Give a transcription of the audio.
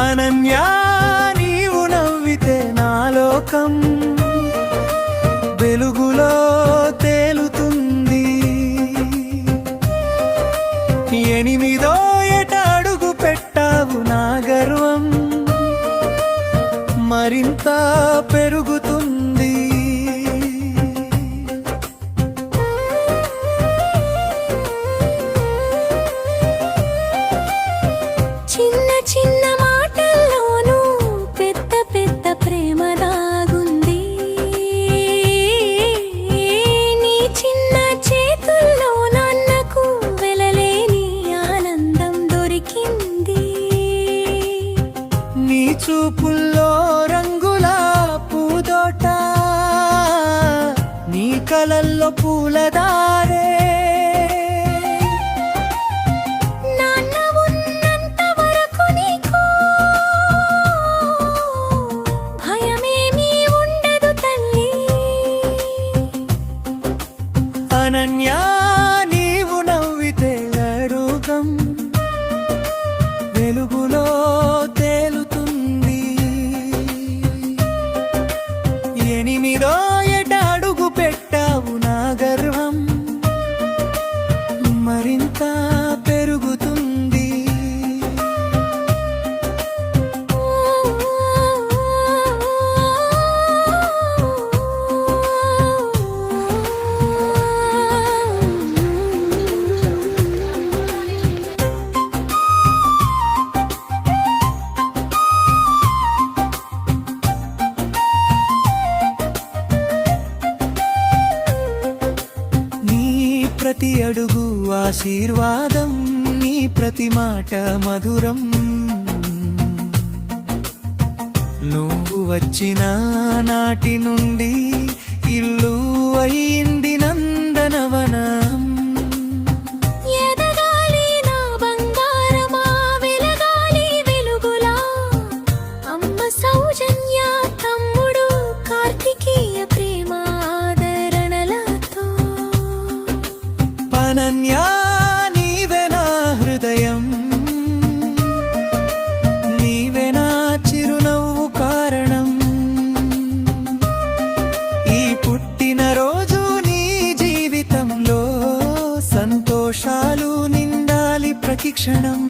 అనన్యా నీవు నవ్వితే నా లోకం వెలుగులో తేలుతుంది. ఎనిమిదో ఏట అడుగు పెట్టావు నా గర్వం మరింత పెరుగుతుంది. చిన్న చిన్న మాటల్లోనూ పెద్ద పెద్ద ప్రేమ దాగుంది. నీ చిన్న చేతుల్లో నాన్నకు వెలలేని ఆనందం దొరికింది. నీ చూపుల్లో రంగుల పూదోట నీ కలల్లో పూలదారే నాన్న ఉన్నంత వరకు నీకు భయమేమీ ఉండదు తల్లి. అనన్యా నీవు నవ్వితే అడుగం వెలుగులో తేలుతుంది. ఎనిమిదో ఏట అడుగు పెట్టావు నా గర్వం మరింత పెరుగుతుంది. నీ ప్రతి అడుగు ఆశీర్వాదం నీ ప్రతి మాట మధురం. నువ్వు వచ్చిన నాటి నుండి ఇల్లు అయింది నందనవనం.